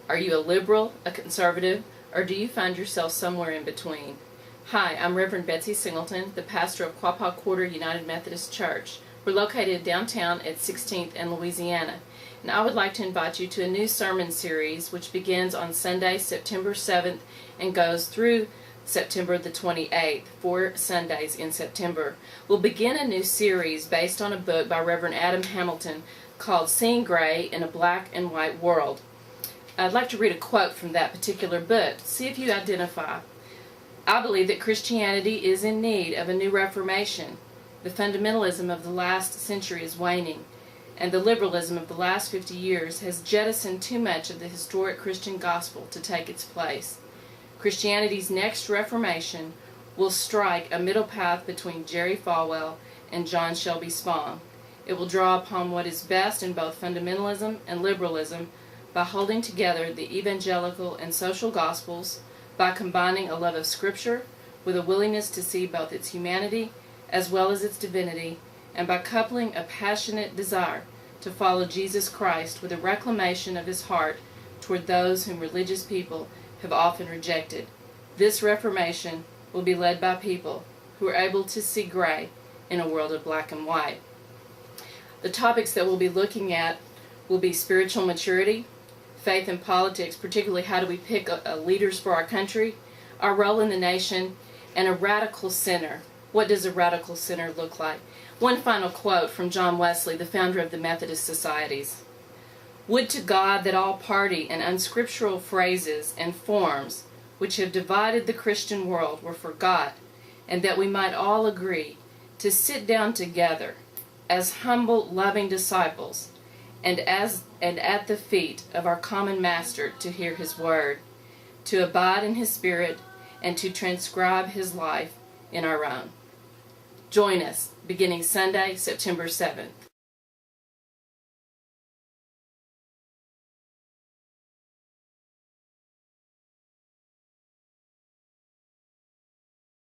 Are you a liberal, a conservative, or do you find yourself somewhere in between? Hi, I'm Reverend Betsy Singleton, the pastor of Quapaw Quarter United Methodist Church. We're located downtown at 16th and Louisiana, and I would like to invite you to a new sermon series which begins on Sunday, September 7th and goes through September the 28th, 4 Sundays in September. We'll begin a new series based on a book by Reverend Adam Hamilton called Seeing Gray in a Black and White World. I'd like to read a quote from that particular book. See if you identify. I believe that Christianity is in need of a new reformation. The fundamentalism of the last century is waning, and the liberalism of the last 50 years has jettisoned too much of the historic Christian gospel to take its place. Christianity's next reformation will strike a middle path between Jerry Falwell and John Shelby Spong. It will draw upon what is best in both fundamentalism and liberalism by holding together the evangelical and social gospels, by combining a love of Scripture with a willingness to see both its humanity as well as its divinity, and by coupling a passionate desire to follow Jesus Christ with a reclamation of his heart toward those whom religious people have often rejected. This reformation will be led by people who are able to see gray in a world of black and white. The topics that we'll be looking at will be spiritual maturity, faith and politics, particularly how do we pick leaders for our country, our role in the nation, and a radical sinner. What does a radical sinner look like? One final quote from John Wesley, the founder of the Methodist Societies. Would to God that all party and unscriptural phrases and forms which have divided the Christian world were forgot, and that we might all agree to sit down together as humble, loving disciples, and at the feet of our common Master to hear his word, to abide in his spirit, and to transcribe his life in our own. Join us beginning Sunday, September 7th.